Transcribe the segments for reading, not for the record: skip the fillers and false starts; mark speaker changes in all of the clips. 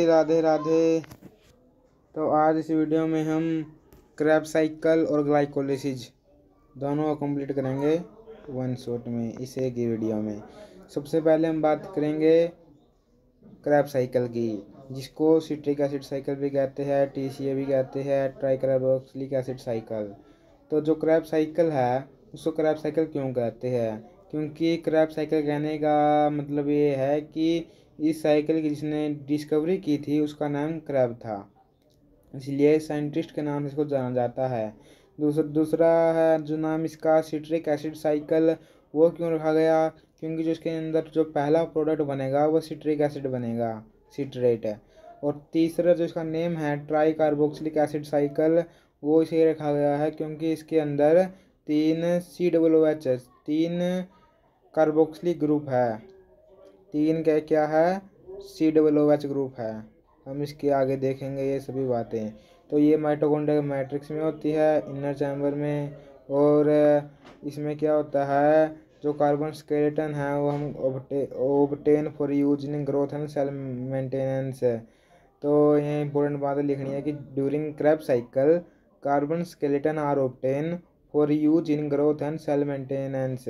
Speaker 1: राधे राधे। तो आज इस वीडियो में हम क्रैब साइकिल और ग्लाइकोलिसिस दोनों को कंप्लीट करेंगे वन शॉट में, इस एक ही वीडियो में। सबसे पहले हम बात करेंगे क्रैब साइकिल की, जिसको सिट्रिक एसिड साइकिल भी कहते हैं, टीसीए भी कहते हैं, ट्राइकार्बोक्सिलिक एसिड साइकिल। तो जो क्रैब साइकिल है उसको क्रैब साइकिल क्यों कहते हैं? क्योंकि क्रैब साइकिल कहने का मतलब ये है कि इस साइकिल की जिसने डिस्कवरी की थी उसका नाम क्रैब था, इसलिए साइंटिस्ट के नाम से इसको जाना जाता है। दूसरा है जो नाम इसका सिट्रिक एसिड साइकिल, वो क्यों रखा गया? क्योंकि जो इसके अंदर जो पहला प्रोडक्ट बनेगा वो सिट्रिक एसिड बनेगा, सिट्रेट है। और तीसरा जो इसका नेम है ट्राई कार्बोक्सिलिक एसिड साइकिल, वो इसे रखा गया है क्योंकि इसके अंदर तीन COOH, तीन कार्बोक्सिलिक ग्रुप है, तीन क्या है COOH ग्रुप है। हम इसके आगे देखेंगे ये सभी बातें। तो ये माइटोकॉन्ड्रिया मैट्रिक्स में होती है, इनर चैम्बर में। और इसमें क्या होता है, जो कार्बन स्केलेटन है वो हम obtain for use in growth and cell maintenance है। तो ये इंपॉर्टेंट बात लिखनी है कि during Krebs cycle carbon skeleton are obtain for use in growth and cell maintenance.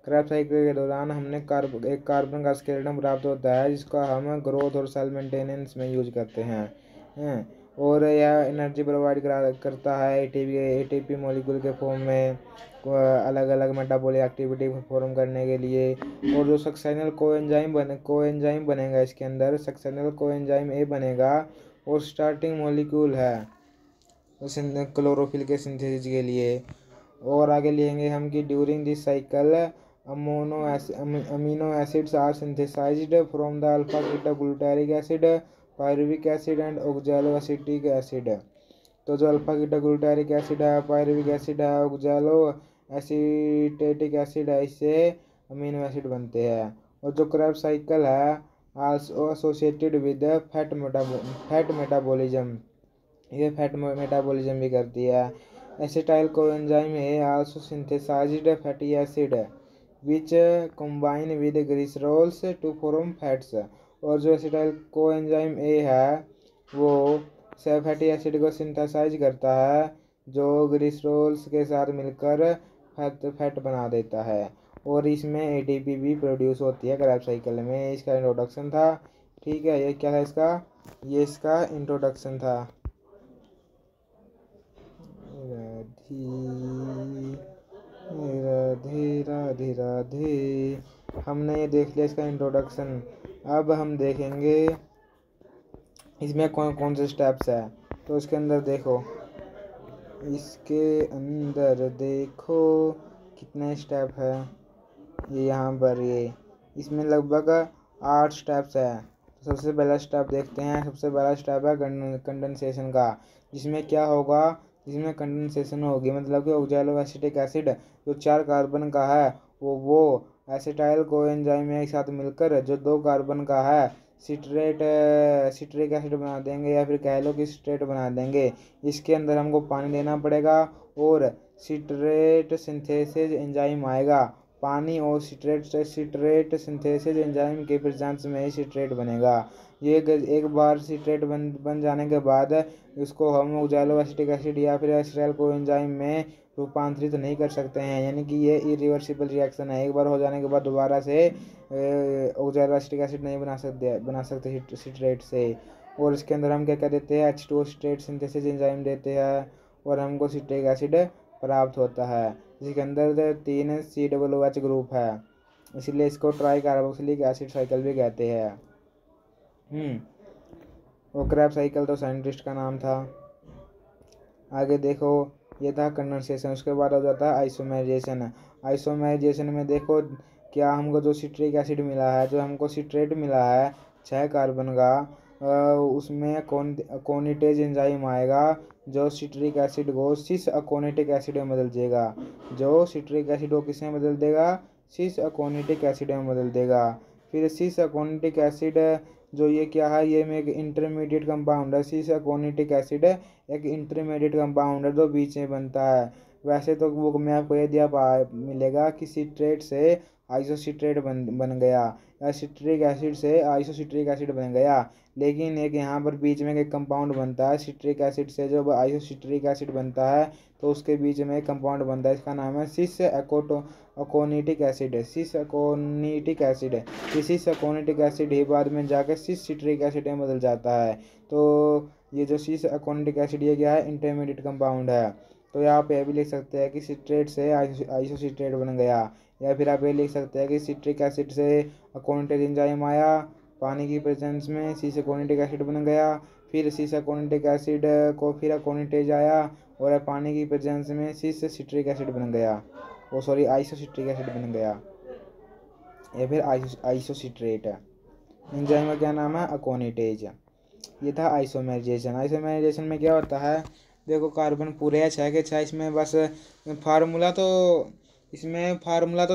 Speaker 1: Krebs cycle के दौरान हमने एक कार्बन का स्केलेटन प्राप्त होता है जिसका हम ग्रोथ और सेल मेंटेनेंस में यूज करते हैं। और यह एनर्जी प्रोवाइड करता है एटीपी मॉलिक्यूल के फॉर्म में, अलग अलग मेटाबॉलिक एक्टिविटी परफॉर्म करने के लिए। और जो सक्सेनल कोएंजाइम बनेगा इसके अंदर, सक्सेनल कोएंजाइम ए बनेगा। और स्टार्टिंग मॉलिक्यूल है क्लोरोफिल के सिंथेसिस के लिए। और आगे लिखेंगे हम कि during this cycle amino acids are synthesized from the alpha beta glutaric acid, pyruvic acid and oxaloacetic acid. तो जो अल्फा बीटा ग्लूटारिक एसिड है, पायरुविक एसिड है, ऑक्सैलो एसिटेटिक एसिड है, इससे अमीनो एसिड बनते हैं। और जो क्रैब साइकिल है also associated with fat metabolism, ये फैट मेटाबॉलिज्म भी करती है। एसिटाइल कोएंजाइम है also synthesized fatty acid which combine with glycerols to form fats. और जो एसिटाइल कोएंजाइम ए है वो फैटी एसिड को सिंथेसाइज करता है, जो ग्लिसरॉल्स के साथ मिलकर फैट बना देता है। और इसमें एटीपी भी प्रोड्यूस होती है क्रैब साइकिल में। इसका इंट्रोडक्शन था, ठीक है। ये क्या है इसका, ये इसका इंट्रोडक्शन था। राधे राधे राधे। हमने ये देख लिया इसका इंट्रोडक्शन। अब हम देखेंगे इसमें कौन कौन से स्टेप्स है। तो इसके अंदर देखो, इसके अंदर देखो कितने स्टेप है। ये यहाँ पर ये इसमें लगभग 8 स्टेप्स है। तो सबसे पहला स्टेप देखते हैं। सबसे पहला स्टेप है कंडेंसेशन का, जिसमें क्या होगा, जिसमें कंडेंसेशन होगी, मतलब कि ऑक्सैलो एसिटिक एसिड जो 4 कार्बन का है वो एसिटाइल कोएंजाइम एक साथ मिलकर जो 2 कार्बन का है सिट्रिक एसिड बना देंगे, या फिर कह लो कि सिट्रेट बना देंगे। इसके अंदर हमको पानी देना पड़ेगा और सिट्रेट सिंथेसिस एंजाइम आएगा। पानी और सिट्रेट सिंथेसिस एंजाइम के प्रेजेंस में ही सिट्रेट बनेगा। ये एक बार सिट्रेट बन जाने के बाद उसको हम ऑक्सैलो एसिटिक एसिड या फिर एसिटाइल कोएंजाइम में रूपांतरित नहीं कर सकते हैं, यानी कि ये इरिवर्सिबल रिएक्शन है। एक बार हो जाने के बाद दोबारा से ऑक्सैलो एसिटिक एसिड नहीं बना सकते सिट्रेट से। और इसके अंदर हम क्या क्या देते हैं, H2O सिट्रेट सिंथेसिस एंजाइम देते हैं और हमको सिट्रिक एसिड प्राप्त होता है, जिसके अंदर 3 COOH ग्रुप है, इसलिए इसको ट्राई कार्बोक्सिलिक एसिड साइकिल भी कहते हैं। वो क्रैब साइकिल तो साइंटिस्ट का नाम था। आगे देखो, ये था कंडेंसेशन। उसके बाद हो जाता है आइसोमेराइजेशन। आइसोमेराइजेशन में देखो क्या हमको जो सिट्रिक एसिड मिला है, जो हमको सिट्रेट मिला है 6 कार्बन का, उसमें अकोनिटेज एंजाइम आएगा जो सिट्रिक एसिड को सिस अकोनिटिक एसिड में बदल देगा। जो सिट्रिक एसिड को किस में बदल देगा, सिस अकोनिटिक एसिड में बदल देगा। फिर सिस अकोनिटिक एसिड जो ये क्या है, ये में एक इंटरमीडिएट कंपाउंड है। सिस अकोनिटिक एसिड एक इंटरमीडिएट कंपाउंड है जो बीच में बनता है। वैसे तो बुक में आपको ये दिया मिलेगा कि सिट्रेट से आइसोसिट्रेट बन गया, सिट्रिक एसिड से आइसोसिट्रिक एसिड बन गया। लेकिन एक यहाँ पर बीच में एक कंपाउंड बनता है, सिट्रिक एसिड से जब आइसोसिट्रिक एसिड बनता है तो उसके बीच में एक कंपाउंड बनता है, इसका नाम है सिस अकोनिटिक एसिड है। सिस अकोनिटिक एसिड है। सिस अकोनिटिक एसिड ही बाद में जाकर सिस सिट्रिक एसिड में बदल जाता है। तो ये जो सिस अकोनिटिक एसिड ये क्या है, इंटरमीडिएट कंपाउंड है। तो यहाँ पे भी लिख सकते हैं कि सिट्रेट से आइसोसिट्रेट बन गया, या फिर आप ये लिख सकते हैं कि सिट्रिक एसिड से अकोनिटिक एंजाइम आया, पानी की प्रेजेंस में सिस अकोनिटिक एसिड बन गया, फिर सिस अकोनिटिक एसिड को फिर अकोनिटेज आया और पानी की प्रेजेंस में सिस सिट्रिक एसिड बन गया, वो सॉरी आइसोसिट्रिक एसिड बन गया, या फिर आइसोसिट्रेट है। एंजाइम का क्या नाम है, अकोनिटेज। ये था आइसोमेराइजेशन। आइसोमेराइजेशन में क्या होता है, देखो कार्बन पूरे है 6 के 6, इसमें बस फार्मूला तो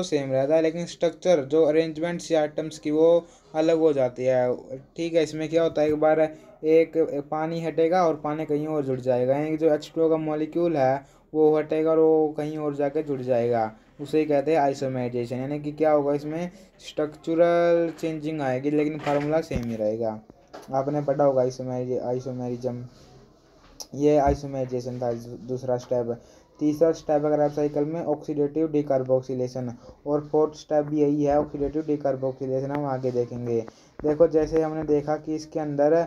Speaker 1: सेम रहता है, लेकिन स्ट्रक्चर जो अरेंजमेंट्स या आइटम्स की वो अलग हो जाती है। ठीक है, इसमें क्या होता है, एक बार एक पानी हटेगा और पानी कहीं और जुड़ जाएगा, यानी कि जो H2O का मॉलिक्यूल है वो हटेगा और वो कहीं और जाके जुड़ जाएगा, उसे ही कहते हैं आइसोमेराइजेशन। यानी कि क्या होगा, इसमें स्ट्रक्चरल चेंजिंग आएगी लेकिन फार्मूला सेम ही रहेगा। आपने पढ़ा होगा आइसोमेरिज्म। ये आइसोमेराइजेशन था दूसरा स्टेप। तीसरा स्टेप अगर आप साइकिल में ऑक्सीडेटिव डिकार्बोक्सिलेशन, और फोर्थ स्टेप भी यही है, ऑक्सीडेटिव डिकार्बोक्सिलेशन, हम आगे देखेंगे। देखो जैसे हमने देखा कि इसके अंदर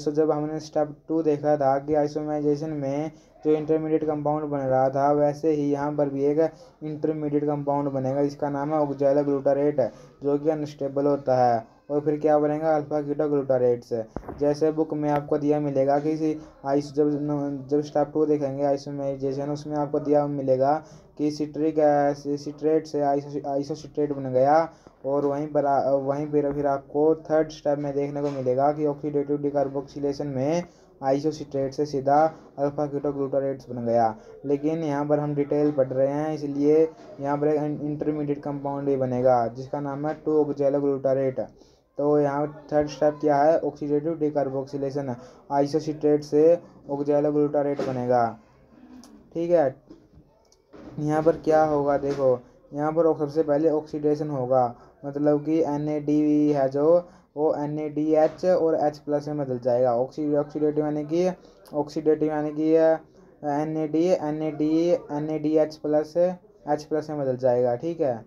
Speaker 1: जब हमने स्टेप 2 देखा था कि आइसोमेराइजेशन में जो इंटरमीडिएट कंपाउंड बन रहा था, वैसे ही यहाँ पर भी एक इंटरमीडिएट कंपाउंड बनेगा जिसका नाम है ऑक्सैलो ग्लूटारेट, जो कि अनस्टेबल होता है। और फिर क्या बनेगा, अल्फा कीटो ग्लूटारेट्स। जैसे बुक में आपको दिया मिलेगा कि जब स्टेप 2 देखेंगे आइसोमेराइजेशन, उसमें आपको दिया मिलेगा कि सिट्रेट से आइसोसिट्रेट बन गया, और वहीं पर फिर आपको थर्ड स्टेप में देखने को मिलेगा कि ऑक्सीडेटिव डिकार्बोक्सिलेशन में आइसोसिट्रेट से सीधा अल्फा कीटो ग्लूटारेट्स बन गया। लेकिन यहाँ पर हम डिटेल पढ़ रहे हैं, इसलिए यहाँ पर एक इंटरमीडिएट कंपाउंड ही बनेगा जिसका नाम है 2 ऑक्सैलो ग्लूटारेट। तो यहाँ थर्ड स्टेप क्या है, ऑक्सीडेटिव डिकार्बोक्सिलेशन, आइसोसिट्रेट से ऑक्सैलो ग्लूटारेट बनेगा। ठीक है, यहाँ पर क्या होगा, देखो यहाँ पर सबसे पहले ऑक्सीडेशन होगा, मतलब कि NAD है जो वो NADH और H+ में बदल जाएगा। ऑक्सीडेटिव यानी कि NADH+ में बदल जाएगा। ठीक है,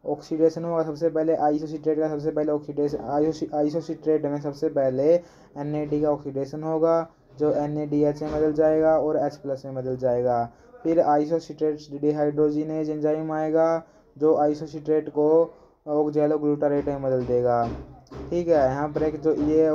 Speaker 1: ऑक्सीडेशन होगा सबसे पहले आइसोसिट्रेट का, सबसे पहले ऑक्सीडेशन आइसोसिट्रेट में सबसे पहले NAD का ऑक्सीडेशन होगा जो NADH में बदल जाएगा और H+ में बदल जाएगा। फिर आइसोसिट्रेट डिहाइड्रोजिनेज एंजाइम आएगा जो आइसोसिट्रेट को ऑक्सैलो ग्लूटारेट में बदल देगा। ठीक है, यहाँ पर एक जो ये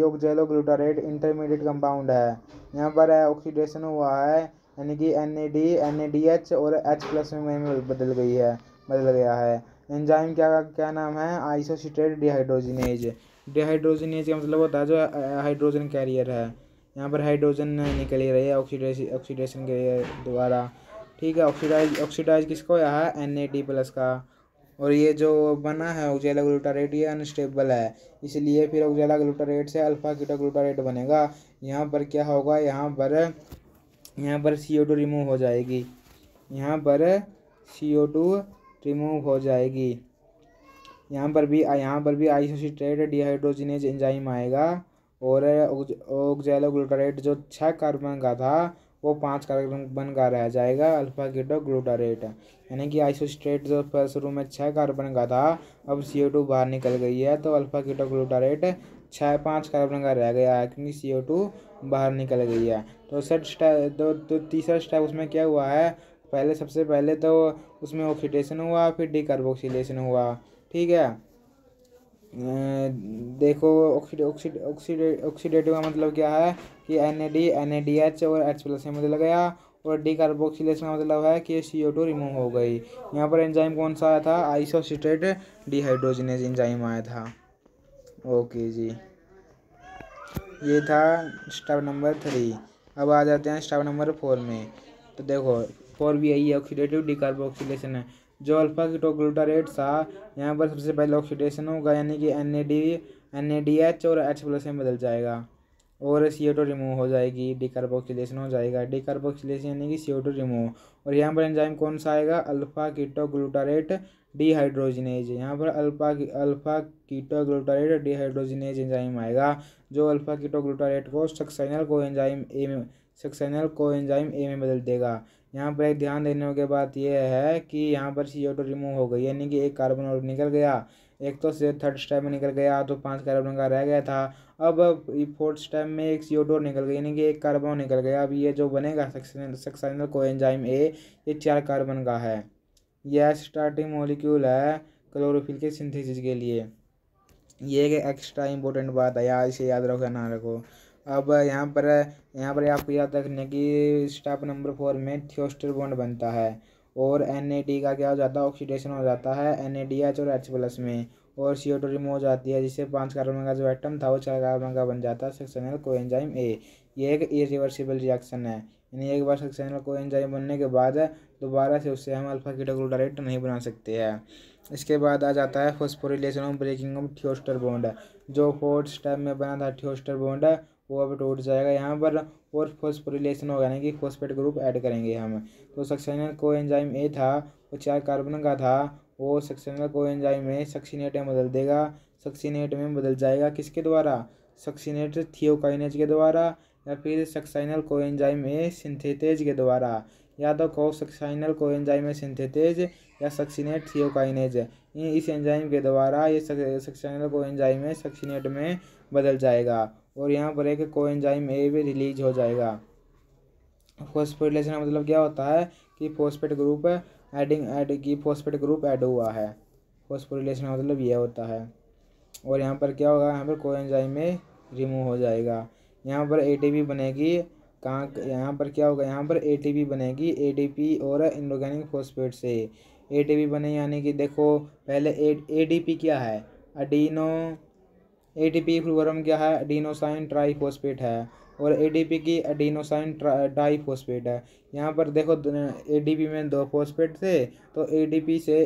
Speaker 1: ऑक्सैलो ग्लूटारेट इंटरमीडिएट कंपाउंड है, यहाँ पर ऑक्सीडेशन हुआ है, यानी कि NADH और H+ में बदल गया है। एंजाइम क्या नाम है, आइसोसिट्रेट डिहाइड्रोजिनेज। डिहाइड्रोजिनेज का मतलब होता है जो हाइड्रोजन कैरियर है, यहाँ पर हाइड्रोजन निकल ही रही है ऑक्सीडेशन के द्वारा। ठीक है, ऑक्सीडाइज किसका होया है, NAD+ का। और ये जो बना है ऑक्सैलो ग्लूटारेट ये अनस्टेबल है, इसलिए फिर ऑक्सैलो ग्लूटारेट से अल्फा कीटो ग्लूटारेट बनेगा। यहाँ पर क्या होगा, यहाँ पर CO2 रिमूव हो जाएगी, यहाँ पर CO2 रिमूव हो जाएगी। यहाँ पर भी आइसोसिट्रेट डिहाइड्रोजिनेज एंजाइम आएगा, और ऑक्सैलो ग्लूटारेट जो 6 कार्बन का था वो 5 कार्बन का रह जाएगा, अल्फा कीटो ग्लूटारेट। यानी कि आइसोसिट्रेट जो शुरू में 6 कार्बन का था, अब CO2 बाहर निकल गई है, तो अल्फा कीटो ग्लूटारेट 5 कार्बन का रह गया है क्योंकि CO2 बाहर निकल गई है। तो तीसरा स्टेप उसमें क्या हुआ है, सबसे पहले तो उसमें ऑक्सीडेशन हुआ, फिर डिकार्बोक्सिलेशन हुआ। ठीक है, देखो ऑक्सीडेटिव का मतलब क्या है कि NADH और H+ में बदल गया, और डिकार्बोक्सिलेशन का मतलब है कि CO2 रिमूव हो गई। यहाँ पर एंजाइम कौन सा आया था, आइसोसिट्रेट डिहाइड्रोजिनेज एंजाइम आया था। ओके जी, ये था स्टेप नंबर 3। अब आ जाते हैं स्टेप नंबर 4 में। तो देखो 4 भी यही है, ऑक्सीडेटिव डिकार्बोक्सिलेशन है। जो अल्फा कीटो ग्लूटारेट था, यहाँ पर सबसे पहले ऑक्सीडेशन होगा, यानी कि NADH और H+ में बदल जाएगा, और CO2 रिमूव हो जाएगी, डिकार्बोक्सिलेशन हो जाएगा। डिकार्बोक्सिलेशन यानी कि CO2 रिमूव। और यहाँ पर एंजाइम कौन सा आएगा, अल्फा कीटो ग्लूटारेट डिहाइड्रोजिनेज। यहाँ पर अल्फा कीटोग्लूटारेट डिहाइड्रोजिनेज एंजाइम आएगा, जो अल्फा कीटोग्लूटारेट को सक्सेनल कोएंजाइम ए में बदल देगा। यहाँ पर एक ध्यान देने की बात यह है कि यहाँ पर CO2 रिमूव हो गई, यानी कि एक कार्बन और निकल गया। एक तो थर्ड स्टेप में निकल गया तो 5 कार्बन का रह गया था। अब फोर्थ स्टेप में एक CO2 और निकल गई, यानी कि एक कार्बन निकल गया। अब ये जो बनेगा सक्सेनल कोएंजाइम ए, ये 4 कार्बन का है। यह स्टार्टिंग मॉलिक्यूल है क्लोरोफिल के सिंथेसिस के लिए। ये एक एक्स्ट्रा इंपॉर्टेंट बात है यार, इसे याद रखो या ना रखो। अब यहाँ पर आपको याद रखने की स्टेप नंबर 4 में थियोस्टर बॉन्ड बनता है और NAD का क्या हो जाता है, ऑक्सीडेशन हो जाता है NADH और H+ में, और CO2 रिमूव हो जाती है, जिससे 5 कार्बन का जो एटम था वो 4 कार्बन का बन जाता है सक्सेनल कोएंजाइम ए। ये एक इरिवर्सिबल रिएक्शन है, यानी एक बार सक्सेनल कोएंजाइम बनने के बाद दोबारा से उससे हम अल्फा कीटोग्लूटारेट नहीं बना सकते हैं। इसके बाद आ जाता है फॉस्फोरिलेशन और ब्रेकिंग ऑफ थियोस्टर बॉन्ड। जो फोर्थ स्टेप में बना था थियोस्टर बॉन्ड वो अब टूट जाएगा यहाँ पर, और फॉस्फोरिलेशन होगा, यानी कि फॉस्फेट ग्रुप ऐड करेंगे हम। तो सक्सेनल कोएंजाइम ए था वो 4 कार्बन का था, वो सक्सेनल कोएंजाइम में सक्सीनेट में बदल देगा। सक्सीनेट में बदल जाएगा किसके द्वारा, सक्सीनेट थियोकाइनेज के द्वारा, या फिर सक्साइनल कोएंजाइम ए सिंथेटेज के द्वारा। या तो कहो सक्साइनल कोएंजाइम ए सिंथेटेज या सक्सीनेट थियोकाइनेज, इस एंजाइम के द्वारा ये सक्साइनल कोएंजाइम ए सक्सीनेट में बदल जाएगा, और यहाँ पर एक कोएंजाइम ए भी रिलीज हो जाएगा। फॉस्फोरिलेशन का मतलब क्या होता है कि phosphate group phosphate group add हुआ है। फॉस्फोरिलेशन का मतलब यह होता है। और यहाँ पर क्या होगा, यहाँ पर कोएंजाइम ए रिमूव हो जाएगा। यहाँ पर ATP बनेगी, यहाँ पर क्या होगा, यहाँ पर ATP बनेगी ADP और इनऑर्गेनिक फॉस्फेट से। ATP बने, यानी कि देखो पहले ADP क्या है, ATP फुल फॉर्म क्या है, एडिनोसाइन ट्राईफॉस्फेट है, और ADP की एडिनोसाइन डाईफॉस्फेट है। यहाँ पर देखो ADP में 2 फॉस्फेट थे तो ADP से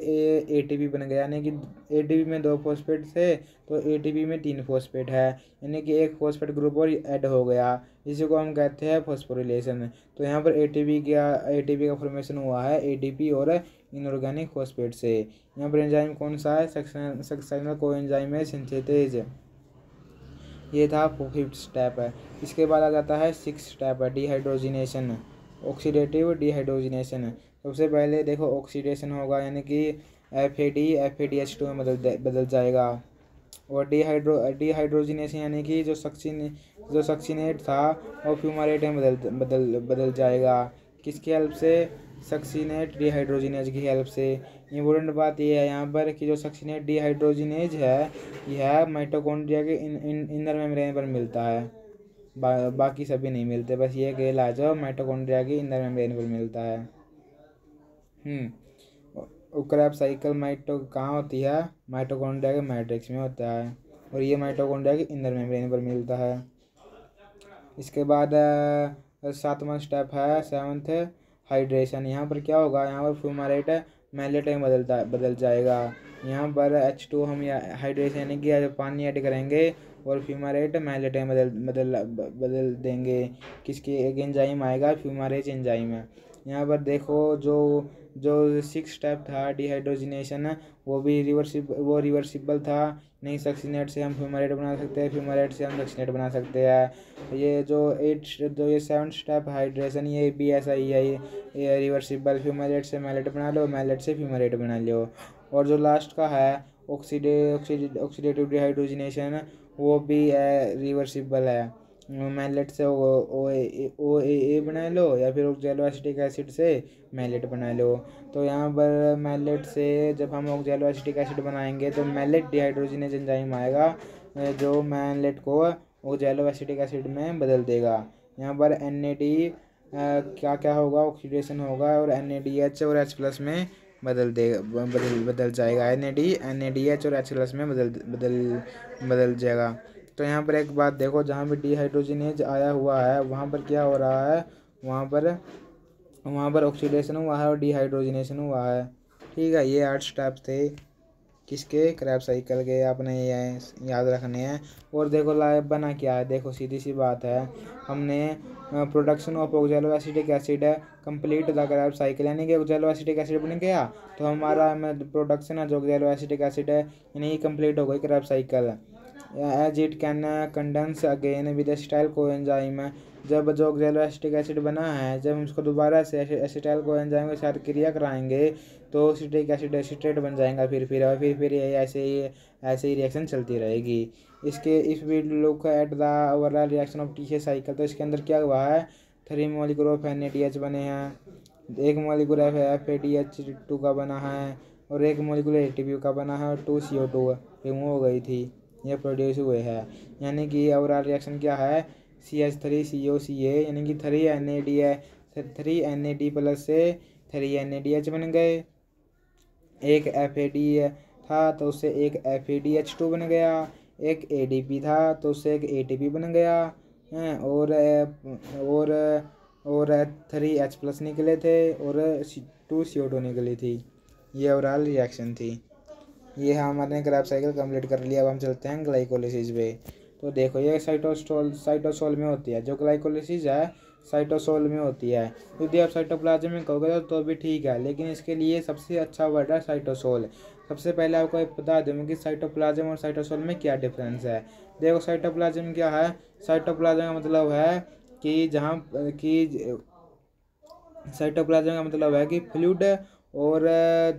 Speaker 1: ATP बन गया, यानी कि ADP में 2 फॉस्फेट थे तो ATP में 3 फॉस्फेट है, यानी कि एक फॉस्फेट ग्रुप और ऐड हो गया। इसी को हम कहते हैं फॉस्फोरिलेशन। तो यहाँ पर ATP का फॉर्मेशन हुआ है ADP और इनऑर्गेनिक फॉस्फेट से। यहाँ पर एंजाइम कौन सा है, सक्सेनल कोएंजाइम है सिंथेटेज। ये था 5th स्टेप है। इसके बाद आ जाता है 6th स्टेप है डिहाइड्रोजिनेशन, ऑक्सीडेटिव डिहाइड्रोजिनेशन। सबसे पहले देखो ऑक्सीडेशन होगा, यानी कि FADH2 में बदल जाएगा, और डिहाइड्रोजिनेशन यानी कि जो सक्सीनेट था वो फ्यूमारेट में बदल जाएगा। किसकी हेल्प से, सक्सीनेट डिहाइड्रोजिनेज की हेल्प से। इम्पोर्टेंट बात यह है यहाँ पर कि जो सक्सीनेट डिहाइड्रोजिनेज है यह माइटोकॉन्ड्रिया के इनर मेम्ब्रेन पर मिलता है, बाकी सभी नहीं मिलते, बस ये अकेला है जो माइटोकॉन्ड्रिया के इनर मेम्ब्रेन पर मिलता है। क्रेब्स साइकिल कहाँ होती है, माइटोकॉन्ड्रिया के मैट्रिक्स में होता है, और ये माइटोकॉन्ड्रिया के इनर मेम्ब्रेन पर मिलता है। इसके बाद 7वां स्टेप है 7th हाइड्रेशन। यहाँ पर क्या होगा, यहाँ पर फ्यूमारेट मैलेट में बदल जाएगा। यहाँ पर H2 हम हाइड्रेशन यानी कि पानी ऐड करेंगे और फ्यूमारेट मैलेट में बदल देंगे। किसके एक एंजाइम आएगा, फ्यूमारेज एंजाइम है। यहाँ पर देखो जो 6 स्टेप था डिहाइड्रोजिनेशन वो रिवर्सिबल था। नहीं सक्सीनेट से हम फ्यूमारेट बना सकते हैं, फ्यूमारेट से हम सक्सीनेट बना सकते हैं। ये जो 7th स्टेप हाइड्रेशन ये भी ऐसा ही है, ये रिवर्सिबल, फ्यूमारेट से मैलेट बना लो, मैलेट से फ्यूमारेट बना लो। और जो लास्ट का है ऑक्सीडेटिव डिहाइड्रोजिनेशन वो भी रिवर्सिबल है, मैलेट से OAA बना लो या फिर ऑक्सैलो एसिटिक एसिड से मैलेट बना लो। तो यहाँ पर मैलेट से जब हम ऑक्सैलो एसिटिक एसिड बनाएंगे तो मैलेट डिहाइड्रोजिनेज एंजाइम आएगा जो मैलेट को ऑक्सैलो एसिटिक एसिड में बदल देगा। यहाँ पर NAD क्या होगा, ऑक्सीडेशन होगा और NADH और H+ में बदल जाएगा। NADH और H+ में बदल जाएगा। तो यहाँ पर एक बात देखो, जहाँ भी डिहाइड्रोजिनेज आया हुआ है वहाँ पर क्या हो रहा है, वहाँ पर ऑक्सीडेशन हुआ है और डिहाइड्रोजिनेशन हुआ है। ठीक है, ये 8 स्टेप थे। किसके, क्रैब साइकिल के, आपने ये याद रखने हैं। और देखो लाइव बना क्या है, देखो सीधी सी बात है, हमने production of oxalo acetic acid complete the Krebs cycle, यानी कि ऑक्सैलो एसिटिक एसिड बन गया तो हमारा प्रोडक्शन है जो ऑक्सैलो एसिटिक एसिड है यानी कंप्लीट हो गई Krebs cycle. As it can condense again with style coenzyme, जब जो ऑक्सैलो एसिटिक एसिड बना है जब हम उसको दोबारा से एसिटाइल कोएंजाइम के साथ क्रिया कराएंगे तो एसिटिक एसिड एसिटेट बन जाएगा फिर ये ऐसे ही रिएक्शन चलती रहेगी। इसके if we look at the overall reaction of TCA cycle, तो इसके अंदर क्या हुआ है, 3 मॉलिक्यूल ऑफ NADH बने हैं, 1 मॉलिक्यूल FADH2 का बना है और 1 मॉलिक्यूल ATP का बना है और 2 CO2 रिमूव हो गई थी, ये प्रोड्यूस हुए हैं। यानी कि ओवरऑल रिएक्शन क्या है, CH3COCA यानी कि 3 NAD प्लस से 3 NADH बन गए, एक FAD था तो उससे एक FADH2 बन गया, एक ADP था तो उससे एक ATP बन गया और 3H प्लस निकले थे और 2 CO2 निकली थी। ये ओवरऑल रिएक्शन थी। ये हमारे क्रैब साइकिल कंप्लीट कर लिया। अब हम चलते हैं ग्लाइकोलिसिस पे। तो देखो ये साइटोसोल में होती है, जो ग्लाइकोलिसिस है साइटोसोल में होती है। यदि आप साइटोप्लाज्म में कहोगे तो भी ठीक है, लेकिन इसके लिए सबसे अच्छा वर्ड है साइटोसोल। सबसे पहले आपको एक बता दूँ कि साइटोप्लाज्म और साइटोसोल में क्या डिफरेंस है। देखो साइटोप्लाज्म क्या है, साइटोप्लाज्म का मतलब है कि साइटोप्लाज्म का मतलब है कि फ्लूइड और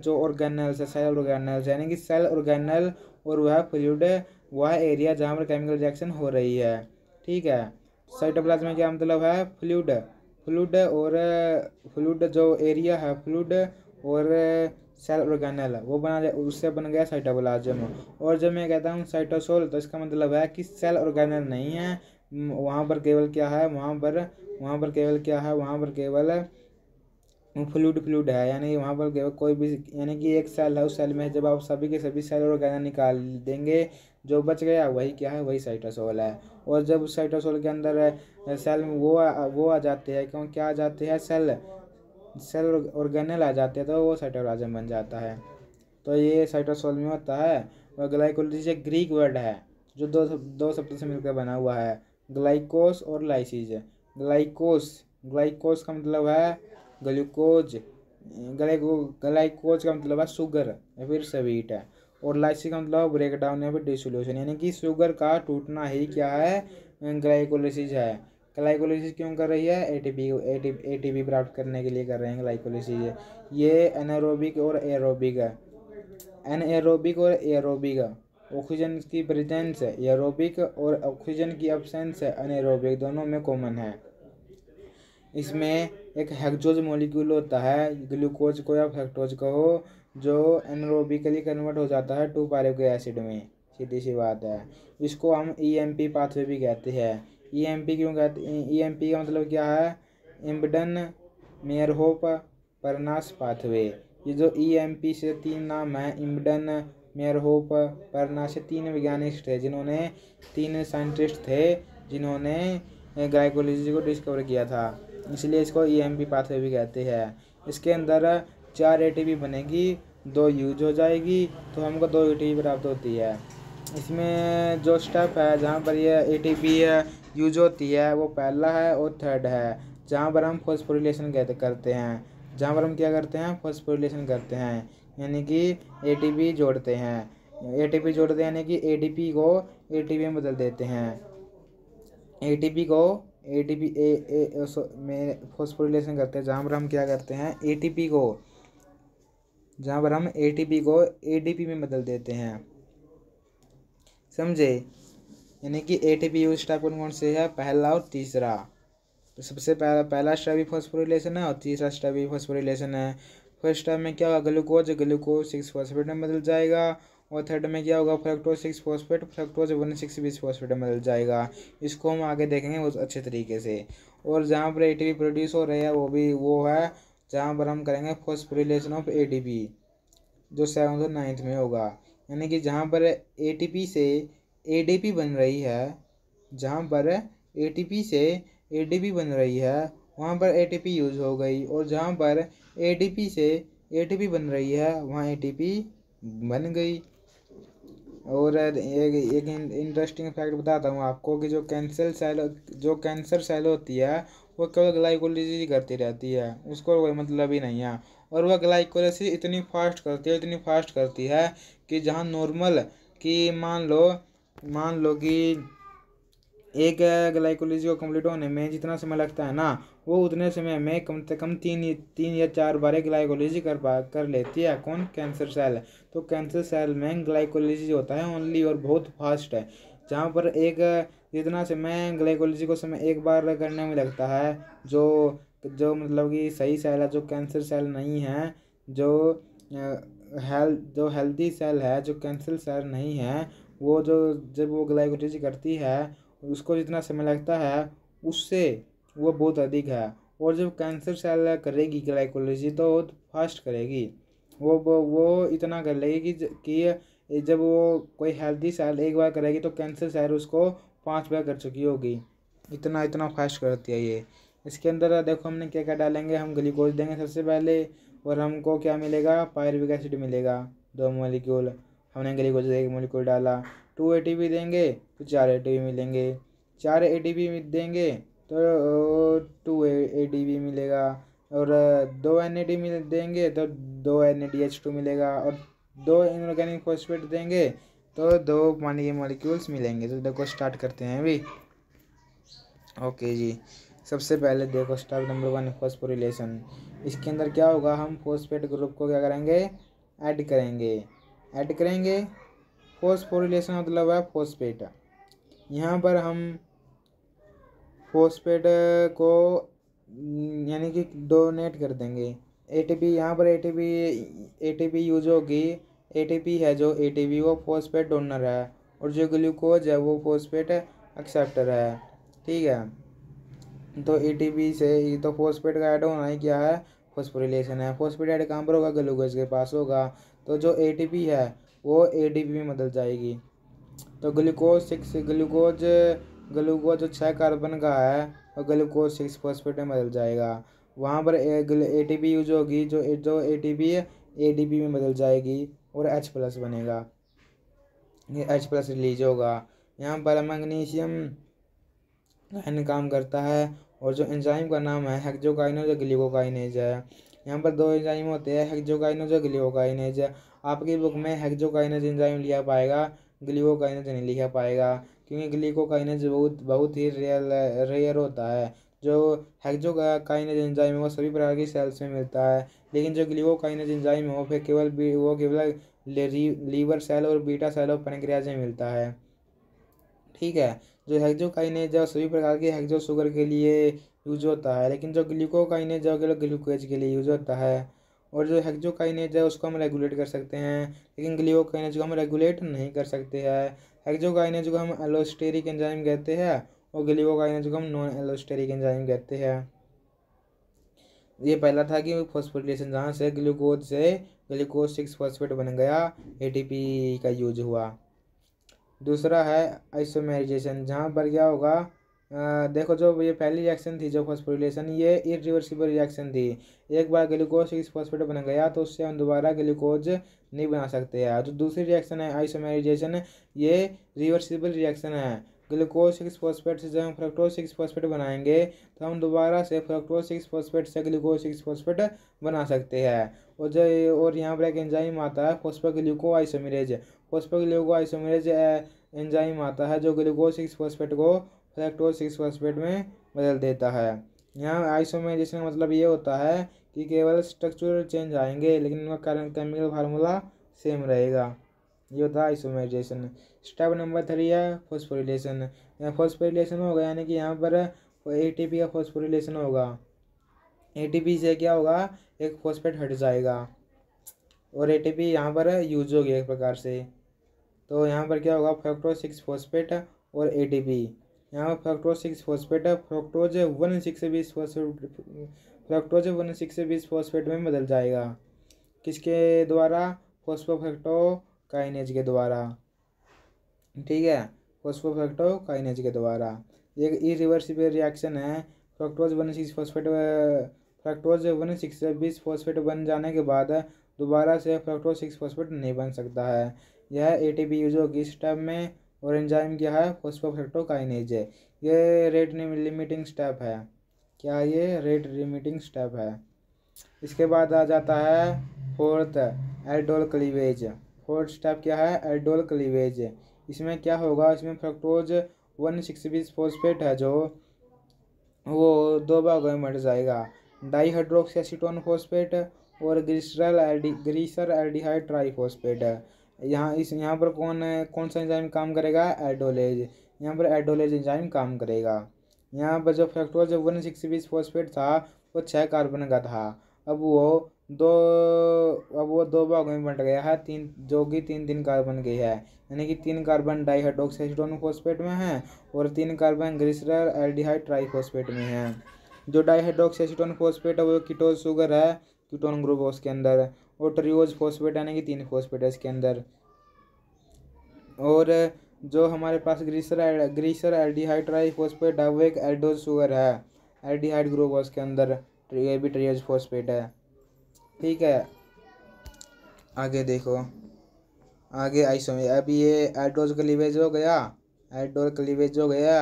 Speaker 1: जो ऑर्गेनल्स है, सेल ऑर्गेनल्स यानी कि सेल ऑर्गेनल और वह फ्लूइड वह एरिया जहाँ पर केमिकल रिएक्शन हो रही है, ठीक है। साइटोप्लाज्म में क्या मतलब है, फ्लूइड जो एरिया है फ्लूइड और सेल ऑर्गेनल वो बना, उससे बन गया साइटोप्लाज्म। और जब मैं कहता हूँ साइटोसोल तो इसका मतलब है कि सेल ऑर्गेनल नहीं है, वहाँ पर केवल क्या है, वहाँ पर केवल फ्लूइड है, यानी वहाँ पर केवल कोई भी, यानी कि एक सेल है, उस सेल में जब आप सभी के सभी सेल ऑर्गेनल निकाल देंगे जो बच गया वही क्या है, वही साइटोसोल है। और जब उस साइटोसोल के अंदर सेल में वो आ जाते हैं, क्यों क्या आ जाते हैं, सेल ऑर्गेनल आ जाते हैं तो वो साइटोप्लाज्म बन जाता है। तो ये साइटोसोल में होता है। और ग्लाइकोलिसिस एक ग्रीक वर्ड है जो दो शब्दों से मिलकर बना हुआ है, ग्लाइकोस और लाइसिस। ग्लाइकोस का मतलब है ग्लूकोज, ग्लाइकोज का मतलब है शुगर या फिर स्वीट है, और लाइसिस का मतलब ब्रेक डाउन या फिर डिसोल्यूशन, यानी कि शुगर का टूटना ही क्या है, ग्लाइकोलिसिस है। ग्लाइकोलिसिस क्यों कर रही है, एटीपी प्राप्त करने के लिए कर रहे हैं ग्लाइकोलिसिस। ये एनारोबिक और एरोबिक है, एनारोबिक और एरोबिक, ऑक्सीजन की प्रेजेंस है एरोबिक और ऑक्सीजन की एब्सेंस है एनारोबिक, दोनों में कॉमन है। इसमें एक हेक्सोज मॉलिक्यूल होता है, ग्लूकोज को या फ्रक्टोज को हो, जो एनारोबिकली कन्वर्ट हो जाता है 2 पायरुविक एसिड में, सीधी सी बात है। इसको हम EMP पाथवे भी कहते हैं। EMP क्यों कहते हैं, EMP का मतलब क्या है, इम्बडन मेयरहोफ परनास पाथवे। ये जो EMP से 3 नाम है, इम्बडन, मेयरहोफ, परनास, 3 वैज्ञानिक थे जिन्होंने 3 साइंटिस्ट थे जिन्होंने ग्लाइकोलिसिस को डिस्कवर किया था, इसलिए इसको EMP पाथवे भी कहते हैं। इसके अंदर 4 ATP बनेगी, 2 यूज हो जाएगी तो हमको 2 ATP प्राप्त होती है। इसमें जो स्टेप है जहाँ पर ये ATP यूज होती है वो पहला है और थर्ड है, जहाँ पर हम फॉस्फोरिलेशन करते हैं, जहाँ पर हम क्या करते हैं, फॉस्फोरिलेशन करते हैं, यानी कि ATP जोड़ते हैं, यानी कि ADP को ATP में बदल देते हैं, ATP में फॉस्फोरिलेशन करते हैं, जहाँ पर हम क्या करते हैं, ATP को ADP में बदल देते हैं, समझे। यानी कि ATP यूज स्टेप कौन से है, पहला और तीसरा। तो सबसे पहला स्टेप भी फॉस्फोरिलेशन है और तीसरा स्टेप भी फॉस्फोरिलेशन है। फर्स्ट स्टेप में क्या होगा, ग्लूकोज 6 फॉस्फेट में बदल जाएगा, और थर्ड में क्या होगा, फ्रक्टोज 6 फॉस्फेट, फ्रक्टोज 1,6 फॉस्फेट में बदल जाएगा। इसको हम आगे देखेंगे बहुत अच्छे तरीके से। और जहाँ पर ATP प्रोड्यूस हो रहे हैं वो है जहाँ पर हम करेंगे फॉस्फोरिलेशन ऑफ ATP, जो 7th और 9th में होगा। यानी कि जहाँ पर ATP से ADP बन रही है, जहाँ पर ATP से ADP बन रही है वहाँ पर ATP यूज हो गई, और जहाँ पर ADP से ATP बन रही है वहाँ ATP बन गई। और एक इंटरेस्टिंग फैक्ट बताता हूँ आपको कि जो कैंसर सेल होती है वो केवल ग्लाइकोलिसिस करती रहती है, उसको कोई मतलब ही नहीं है। और वह ग्लाइकोलिसिस इतनी फास्ट करती है कि जहाँ नॉर्मल कि मान लो कि एक ग्लाइकोलिसिस को कंप्लीट होने में जितना समय लगता है ना, वो उतने समय में कम से कम तीन या चार बार ग्लाइकोलिसिस कर लेती है कौन, कैंसर सेल। तो कैंसर सेल में ग्लाइकोलिसिस होता है ओनली और बहुत फास्ट है। जहाँ पर जितना समय ग्लाइकोलिसिस को समय एक बार करने में लगता है, जो जो मतलब कि सही सेल है, जो कैंसर सेल नहीं है, जो हेल्दी सेल है, जो कैंसर सेल नहीं है, वो जब वो ग्लाइकोलिसिस करती है उसको जितना समय लगता है उससे वो बहुत अधिक है। और जब कैंसर सेल करेगी ग्लाइकोलिसिस तो बहुत फास्ट करेगी, वो इतना कर लेगी कि जब वो कोई हेल्दी सेल एक बार करेगी तो कैंसर सेल उसको 5 बार कर चुकी होगी। इतना इतना फास्ट करती है ये। इसके अंदर देखो हमने क्या क्या डालेंगे, हम ग्लूकोज देंगे सबसे पहले, और हमको क्या मिलेगा, पायरुविक एसिड मिलेगा 2 मॉलिक्यूल। हमने ग्लूकोज 1 मॉलिक्यूल डाला। 2 ATP देंगे तो 4 ATP मिलेंगे। 4 ATP देंगे तो 2 ATP मिलेगा। और 2 NAD देंगे तो 2 NADH2 मिलेगा। और 2 इनऑर्गेनिक फॉस्फेट देंगे तो 2 पानी के मॉलिक्यूल्स मिलेंगे। तो देखो स्टार्ट करते हैं अभी। ओके जी, सबसे पहले देखो स्टेप नंबर 1 फॉस्फोरिलेशन। इसके अंदर क्या होगा, हम फॉस्फेट ग्रुप को क्या करेंगे, ऐड करेंगे। फॉस्फोरिलेशन मतलब है फॉस्फेट। यहाँ पर हम फॉस्फेट को यानी कि डोनेट कर देंगे। ATP यहाँ पर ATP यूज होगी। ATP है जो ATP वो फॉस्फेट डोनर है, और जो ग्लूकोज है वो फॉस्फेट एक्सेप्टर है। ठीक है, तो ATP से तो फॉस्फेट का ऐड होना ही क्या है, फॉस्फोरिलेशन है। फॉस्फेट ऐड कहाँ पर होगा, ग्लूकोज के पास होगा। तो जो ATP है वो ADP में बदल जाएगी। तो ग्लूकोज जो 6 कार्बन का है और ग्लूकोज 6 फॉस्फेट में बदल जाएगा। वहाँ पर ATP यूज होगी, जो ATP है ADP में बदल जाएगी और H+ बनेगा, ये H+ रिलीज होगा। यहाँ पर मैग्नीशियम काम करता है, और जो एंजाइम का नाम है हेक्सोकाइनेज और ग्लूकोकाइनेज है। यहाँ पर 2 एंजाइम होते हैं, हेक्सोकाइनेज और ग्लूकोकाइनेज। आपकी बुक में हेक्सोकाइनेज एंजाइम लिखा पाएगा, ग्लूकोकाइनेज नहीं लिखा पाएगा, क्योंकि ग्लूकोकाइनेज बहुत ही रेयर होता है। जो हेक्सोकाइनेज एंजाइम है वो सभी प्रकार की सेल्स में मिलता है, लेकिन जो ग्लूकोकाइनेज एंजाइम है वो केवल लीवर सेल और बीटा सेल और पैनक्रियाज में मिलता है। ठीक है, जो हेक्सोकाइनेज है सभी प्रकार के हेक्सो शुगर के लिए यूज होता है, लेकिन जो ग्लूकोकाइनेज है ग्लूकोज के लिए यूज होता है। और जो हेक्सोकाइनेज है उसको हम रेगुलेट कर सकते हैं, लेकिन ग्लूकोकाइनेज को हम रेगुलेट नहीं कर सकते हैं। हेक्सोकाइनेज को हम एलोस्टेरिक एंजाइम कहते हैं और ग्लूकोकाइनेज को हम नॉन एलोस्टेरिक एंजाइम कहते हैं। ये पहला था कि फॉस्फोरिलेशन, जहाँ से ग्लूकोज 6 फॉस्फेट बन गया, ATP का यूज हुआ। दूसरा है आइसोमेराइजेशन, जहाँ पर क्या होगा, देखो जो ये पहली रिएक्शन थी जो फॉस्फोरिलेशन, ये इरिवर्सिबल रिएक्शन थी। एक बार ग्लूकोज 6 फॉस्फेट बन गया तो उससे हम दोबारा ग्लूकोज नहीं बना सकते हैं। जो दूसरी रिएक्शन है आइसोमेराइजेशन, ये रिवर्सिबल रिएक्शन है। ग्लूकोज 6 फॉस्फेट से जब हम फ्रक्टोज 6 फॉस्फेट बनाएंगे तो हम दोबारा से फ्रक्टोज 6 फॉस्फेट से ग्लूकोज 6 फॉस्फेट बना सकते हैं। और यहाँ पर एक एंजाइम आता है फॉस्फोग्लूको आइसोमेरेज। फॉस्फोग्लूको आइसोमेरेज एंजाइम आता है जो ग्लूकोज 6 फॉस्फेट को फ्रक्टोज 6 फॉस्फेट में बदल देता है। यहाँ आइसोमेराइजेशन का मतलब ये होता है कि केवल स्ट्रक्चरल चेंज आएंगे, लेकिन उनका केमिकल फार्मूला सेम रहेगा। ये होता है आइसोमेराइजेशन। स्टेप नंबर 3 है फॉस्फोरिलेशन। फॉस्फोरिलेशन होगा यानी कि यहाँ पर ATP का फॉस्फोरिलेशन होगा। ATP से क्या होगा, एक फॉस्फेट हट जाएगा और ATP यहाँ पर यूज होगी एक प्रकार से। तो यहाँ पर क्या होगा, फ्रक्टोज 6 फॉस्फेट और ATP। यहाँ पर फ्रक्टोज 6 फॉस्फेट है, फ्रक्टोज 1 से 20 फॉस्फेट में बदल जाएगा। किसके द्वारा, फॉस्फोफ्रक्टोकाइनेज के द्वारा। ठीक है, फॉस्फोफ्रक्टोकाइनेज के द्वारा। ये इरिवर्सिबल रिएक्शन है। फ्रक्टोज 1 से 20 फॉस्फेट बन जाने के बाद दोबारा से फ्रक्टोज 6 फॉस्फेट नहीं बन सकता है। यह एटीपी यूज होगी इस स्टेप में। और एंजाइम क्या है, फॉस्फोफ्रक्टोकाइनेज है। ये रेट लिमिटिंग स्टेप है। क्या ये रेट लिमिटिंग स्टेप है। इसके बाद आ जाता है fourth, aldol cleavage. Fourth step क्या है, एल्डोल क्लीवेज। इसमें क्या होगा, इसमें फ्रक्टोज 1,6 फॉस्फेट है जो वो दो भागों में बढ़ जाएगा, डाईहाइड्रोक्सी एसीटोन फॉस्फेट और ग्रीसर एल्डिहाइड ट्राईफॉस्फेट। यहाँ पर कौन सा एंजाइम काम करेगा, एल्डोलेज। यहाँ पर एल्डोलेज एंजाइम काम करेगा। यहाँ पर जो फ्रक्टोज 1,6 फॉस्फेट था वो 6 कार्बन का था। अब वो दो भागों में बंट गया है, तीन, जो कि 3-3 कार्बन की है। यानी कि 3 कार्बन डाईहाइड्रोक्सी एसीटोन फॉस्फेट में है और 3 कार्बन ग्लिसरॉल एल्डिहाइड ट्राईफॉस्फेट में है। जो डाईहाइड्रोक्सी एसीटोन फॉस्फेट है वो कीटोन शुगर है, कीटोन ग्रुप है उसके अंदर। और ट्रियोज फॉस्फेट यानी कि 3 फॉस्फेट है इसके अंदर। और जो हमारे पास ग्लिसर एल्डिहाइड ट्राईफॉस्फेट है वो एक एल्डोज शुगर है, एल्डिहाइड ग्रुप है उसके अंदर। ये भी ट्रियोज फॉस्फेट है। ठीक है, आगे देखो, आगे आइसोमेर। अब ये एल्डोज क्लीवेज हो गया, एल्डोल क्लीवेज हो गया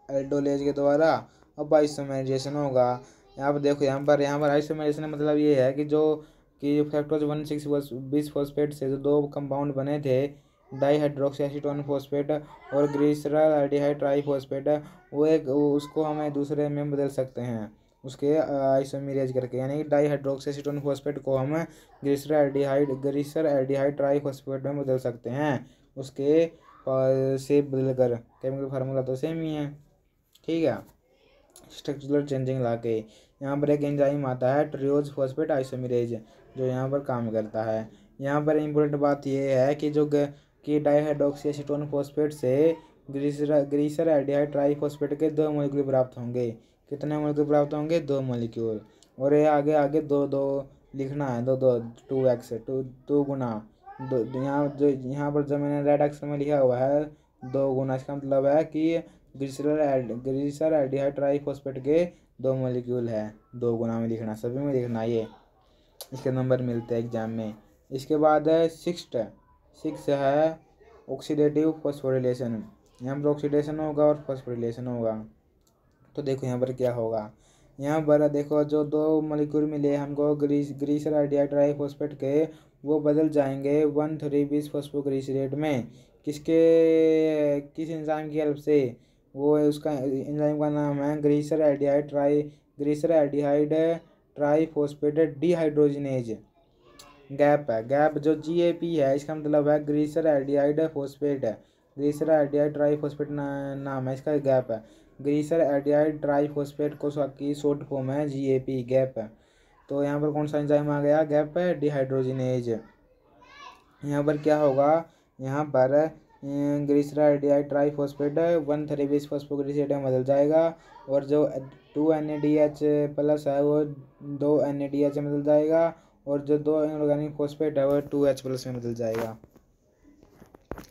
Speaker 1: एल्डोलेज के द्वारा। अब आइसोमेराइजेशन होगा। यहाँ पर देखो, यहाँ पर आइसोमेराइजेशन मतलब ये है कि जो कि फ्रक्टोज 1,6 फॉस्फेट से जो दो कंपाउंड बने थे, डाईहाइड्रोक्सी एसीटोन फॉस्फेट और ग्लिसरॉल एल्डिहाइड ट्राईफॉस्फेट, वो एक उसको हमें दूसरे में बदल सकते हैं उसके आइसोमेराइज करके। यानी कि डाईहाइड्रोक्सी एसीटोन फॉस्फेट को हम ग्लिसर एल्डिहाइड ट्राईफॉस्फेट में बदल सकते हैं उसके से बदल कर। केमिकल फार्मूला तो सेम ही है। ठीक है, स्ट्रक्चरल चेंजिंग ला के यहाँ पर एक एंजाइम आता है ट्रियोज फॉस्फेट आइसोमेरेज, जो यहाँ पर काम करता है। यहाँ पर इम्पोर्टेंट बात यह है कि कि डाईहाइड्रोक्सी एसीटोन फॉस्फेट से ग्लिसर एल्डिहाइड ट्राईफॉस्फेट के 2 मॉलिक्यूल प्राप्त होंगे। कितने मॉलिक्यूल प्राप्त होंगे, 2 मॉलिक्यूल। और ये आगे आगे 2 लिखना है, 2x 2 गुना यहाँ पर जो मैंने रेड अक्षर में लिखा हुआ है 2 गुना, इसका मतलब है कि ग्लिसर एल्डिहाइड ट्राईफॉस्फेट के 2 मॉलिक्यूल है। 2 गुना में लिखना, सभी में लिखना ये, इसके नंबर मिलते हैं एग्जाम में। इसके बाद है सिक्स है ऑक्सीडेटिव फॉस्फोरिलेशन। यहाँ पर ऑक्सीडेशन होगा और फॉस्फोरिलेशन होगा। तो देखो यहाँ पर क्या होगा, यहाँ पर देखो जो 2 मॉलिक्यूल मिले हमको ग्लिसर एल्डिहाइड ट्राईफॉस्फेट के, वो बदल जाएंगे 1,3-20 फॉस्फोग्लिसरेट में। किस एंजाइम की हेल्प से, वो उसका एंजाइम का नाम है ग्लिसर एल्डिहाइड ट्राईफॉस्फेट डिहाइड्रोजिनेज। गैप जो GAP है, इसका मतलब है ग्लिसर एल्डिहाइड फॉस्फेट है। ग्लिसर एल्डिहाइड ट्राईफॉस्फेट नाम है इसका, गैप है। ग्लिसर एल्डिहाइड ट्राईफॉस्फेट को की शॉर्ट फॉर्म है GAP, गैप। तो यहाँ पर कौन सा एंजाइम आ गया, गैप डिहाइड्रोजिनेज। यहाँ पर क्या होगा, यहाँ पर ग्लिसर एल्डिहाइड ट्राईफॉस्फेट 1,3-20 फॉस्फोग्लिसरेट में बदल जाएगा और जो 2 NADH प्लस है वो 2 NADH में बदल जाएगा और जो 2 इनऑर्गेनिक फॉस्फेट है वो 2H प्लस में बदल जाएगा।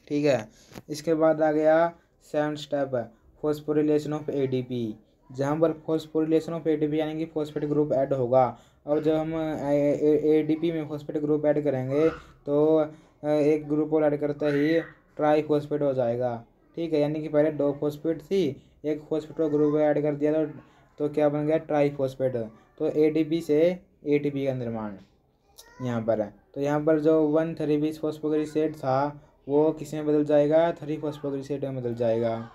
Speaker 1: ठीक है, इसके बाद आ गया 7th step, phosphorylation of ADP। जहाँ पर फॉस्फोरिलेशन ऑफ ADP यानी कि फॉस्फेट ग्रुप ऐड होगा। और जब हम ADP में फॉस्फेट ग्रुप ऐड करेंगे तो एक ग्रुप और ऐड करते ही ट्राईफॉस्फेट हो जाएगा। ठीक है, यानी कि पहले 2 फॉस्फेट थी, एक फॉस्फेट ग्रुप ऐड कर दिया तो क्या बन गया, ट्राईफॉस्फेट। तो ADP से ATP का निर्माण यहाँ पर है। तो यहाँ पर जो 1,3-20 फॉस्फोग्लिसरेट था वो किस में बदल जाएगा, 3 फॉस्फोग्लिसरेट में बदल जाएगा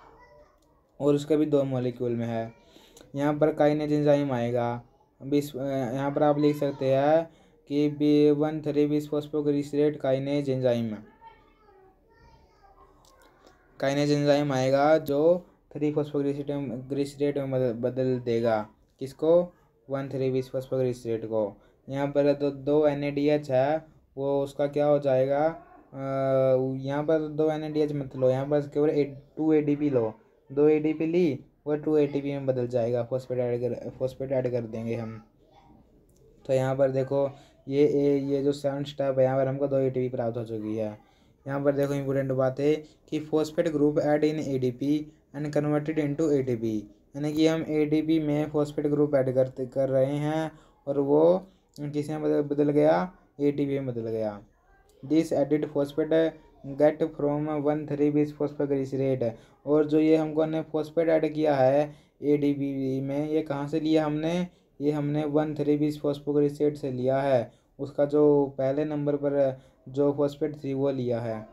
Speaker 1: और उसका भी 2 मॉलिक्यूल में है। यहाँ पर काइनेज एंजाइम आएगा। यहाँ पर आप लिख सकते हैं कि 1,3-20 फॉस्फोग्लिसरेट काइनेज एंजाइम आएगा जो 3 फॉस्फोग्लिसरेट में बदल देगा। किसको, 1,3-20 फॉस्फोग्लिसरेट को। यहाँ पर तो 2 NADH है, वो उसका क्या हो जाएगा, यहाँ पर 2 NADH मत लो, यहाँ पर केवल 2 ADP लो। 2 ADP ली वो 2 ATP में बदल जाएगा, फॉस्फेट ऐड कर देंगे हम। तो यहाँ पर देखो ये जो 7th स्टेप है, यहाँ पर हमको 2 ATP प्राप्त हो चुकी है। यहाँ पर देखो इंपॉर्टेंट बात है कि phosphate group add in ADP and converted into ATP। यानी कि हम ADP में फॉस्फेट ग्रुप ऐड कर रहे हैं और वो किस में बदल गया, ATP में बदल गया। This added phosphate get from 1,3 bisphosphoglycerate. और जो ये हमको ने फॉस्फेट ऐड किया है ADP में, ये कहाँ से लिया हमने, ये हमने 1,3 बिसफॉस्फोग्लिसरेट से लिया है। उसका जो पहले नंबर पर जो फॉस्फेट थी वो लिया है।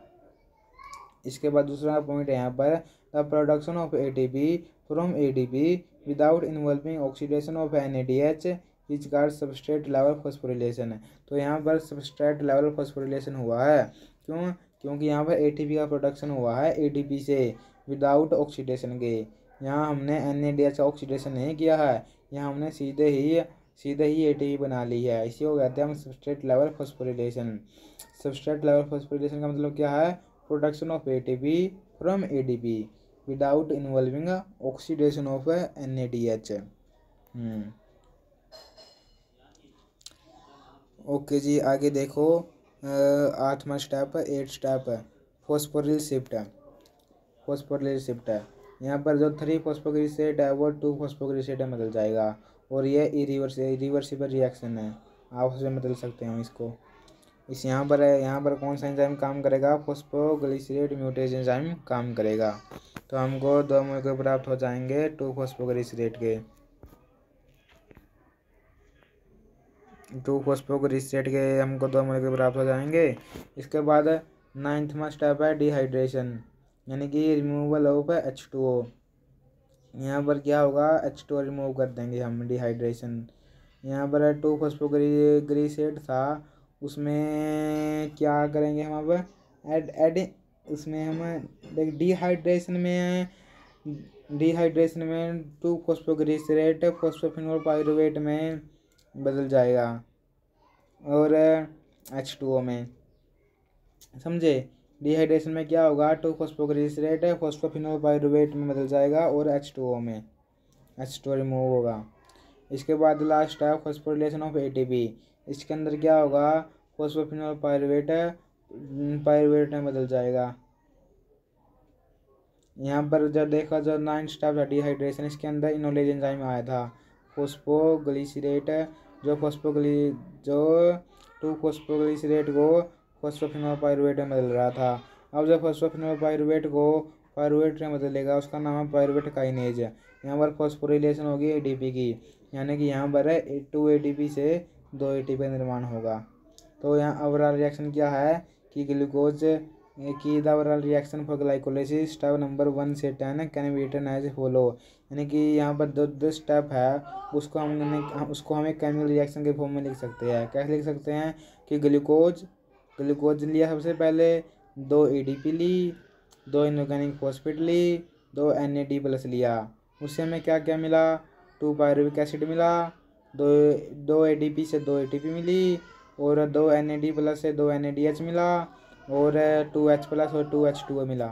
Speaker 1: इसके बाद दूसरा पॉइंट है यहाँ पर, the production of ATP from ADP without involving oxidation of NADH is called substrate level phosphorylation. तो यहाँ पर सबस्ट्रेट लेवल फॉस्फोरिलेशन हुआ है। क्यों? क्योंकि यहाँ पर ATP का प्रोडक्शन हुआ है ADP से विदाउट ऑक्सीडेशन के। यहाँ हमने NADH का ऑक्सीडेशन नहीं किया है, यहाँ हमने सीधे ही ATP बना ली है। इसी को कहते हैं हम substrate level phosphorylation. Substrate level phosphorylation का मतलब क्या है, production of ATP from ADP without involving oxidation of NADH। Okay जी, आगे देखो 8वां स्टेप, 8 स्टेप है फॉस्फोरिल शिफ्ट है। फॉस्फोरिल शिफ्ट है, यहाँ पर जो 3 फॉस्फोग्लिसरेट है वो 2 फॉस्फोग्लिसरेट में बदल जाएगा। और ये इरिवर्सिबल रिएक्शन है, आपस में बदल सकते हैं इसको। यहाँ पर कौन सा एंजाइम काम करेगा, फॉस्फोग्लिसरेट म्यूटेज एंजाइम काम करेगा। तो हमको 2 मॉलिक्यूल प्राप्त हो जाएंगे 2 फॉस्फोग्लिसरेट के। 2 फॉस्फोग्लिसरेट के हमको 2 मॉलिक्यूल प्राप्त हो जाएंगे। इसके बाद 9वां स्टेप है डिहाइड्रेशन, यानी कि रिमूवल ऑफ H2O। यहाँ पर क्या होगा, H2O रिमूव कर देंगे हम, डिहाइड्रेशन। यहाँ पर 2 फॉस्फोग्लिसरेट था, उसमें क्या करेंगे हम अब, ऐड उसमें हम डिहाइड्रेशन में 2 फॉस्फोग्लिसरेट फॉस्फोफिनोल पाइरुवेट में बदल जाएगा और H2O में, समझे। डिहाइड्रेशन में क्या होगा, 2 फॉस्फोग्लिसरेट फॉस्फोफिनोल पाइरुवेट में बदल जाएगा और H2O में H2O रिमूव होगा। इसके बाद लास्ट है फॉस्फोरिलेशन ऑफ ATP। इसके अंदर क्या होगा, फॉस्फोफिनोल पाइरुवेट में बदल जाएगा। यहाँ पर जब देखा जो 9 स्टेप था डिहाइड्रेशन, इसके अंदर इनोलेज एंजाइम आया था। फॉस्फोग्लिसरेट जो 2 फॉस्फोग्लिसरेट को फॉस्फोफिनोल पाइरुवेट में बदल रहा था। अब जब फॉस्फोफिनोल पाइरुवेट को पाइरुवेट में बदलेगा, उसका नाम है पाइरुवेट काइनेज। यहाँ पर फॉस्फोरिलेशन होगी ATP की, यानी कि यहाँ पर 2 ATP से 2 ATP का निर्माण होगा। तो यहाँ ओवरऑल रिएक्शन क्या है कि ग्लूकोज की the overall reaction for glycolysis step number 1 से 10 can be written as follow. यानी कि यहाँ पर दो स्टेप है, उसको हम एक केमिकल रिएक्शन के फॉर्म में लिख सकते हैं। कैसे लिख सकते हैं कि ग्लूकोज लिया सबसे पहले, 2 ADP ली, 2 इनऑर्गेनिक फॉस्फेट ली, 2 NAD प्लस लिया, उससे हमें क्या क्या मिला, 2 पायरुविक एसिड मिला, 2 ADP से 2 ATP मिली और 2 NAD प्लस से 2 NADH मिला और 2H प्लस और 2 H2O मिला।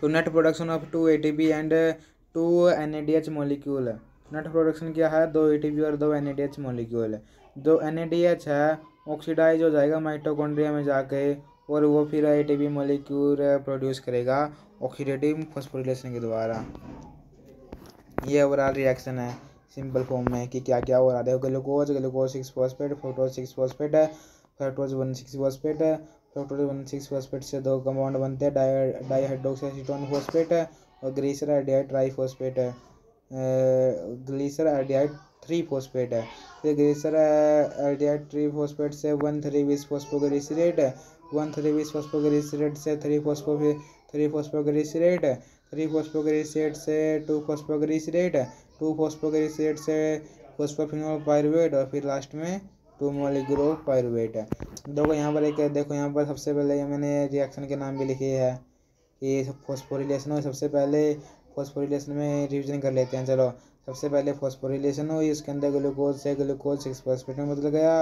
Speaker 1: तो net production of 2 ATP and 2 NADH molecule. Net production क्या है, 2 ATP और 2 NADH मॉलिक्यूल। 2 NADH है ऑक्सीडाइज हो जाएगा माइटोकॉन्ड्रिया में जाके और वो फिर ATP मॉलिक्यूल प्रोड्यूस करेगा ऑक्सीडेटिव फॉस्फोरिलेशन के द्वारा। ये ओवरऑल रिएक्शन है सिंपल फॉर्म में कि क्या क्या हो रहा है। ग्लूकोज 6 फॉस्फेट, फ्रुक्टोज 6 फॉस्फेट है, फ्रक्टोज 1,6 फॉस्फेट है, फ्रक्टोज 1,6 फॉस्फेट से 2 कंपाउंड बनते हैं, डाईहाइड्रोक्सीएसीटोन फॉस्फेट है और ग्लीसर एल्डिहाइड ट्राईफॉस्फेट है, ग्लीसर एल्डिहाइड 3 फॉस्फेट है। फिर ग्लीसर एल्डिहाइड 3 फॉस्फेट से 1,3 बिसफॉस्फोग्लिसरेट है, 1,3 बिसफॉस्फोग्लिसरेट से 3 फॉस्फोग्लिसरेट है, 3 फॉस्फोग्लिसरेट से 2 फॉस्फोग्लिसरेट है, 2 फॉस्फोग्लिसरेट से फॉस्फोफिनोल पाइरुवेट और फिर लास्ट में 2 मॉलिक्यूल ऑफ पाइरुवेट है। देखो यहाँ पर यहाँ पर सबसे पहले मैंने रिएक्शन के नाम भी लिखे हैं कि फॉस्फोरिलेशन हो। सबसे पहले फॉस्फोरिलेशन में रिविजन कर लेते हैं। चलो, सबसे पहले फॉस्फोरिलेशन हुई, उसके अंदर ग्लूकोज से ग्लूकोज 6 फॉस्फेट में बदल गया।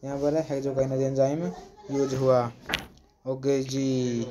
Speaker 1: यहाँ पर हेक्सोकाइनेज एंजाइम यूज हुआ। ओके जी।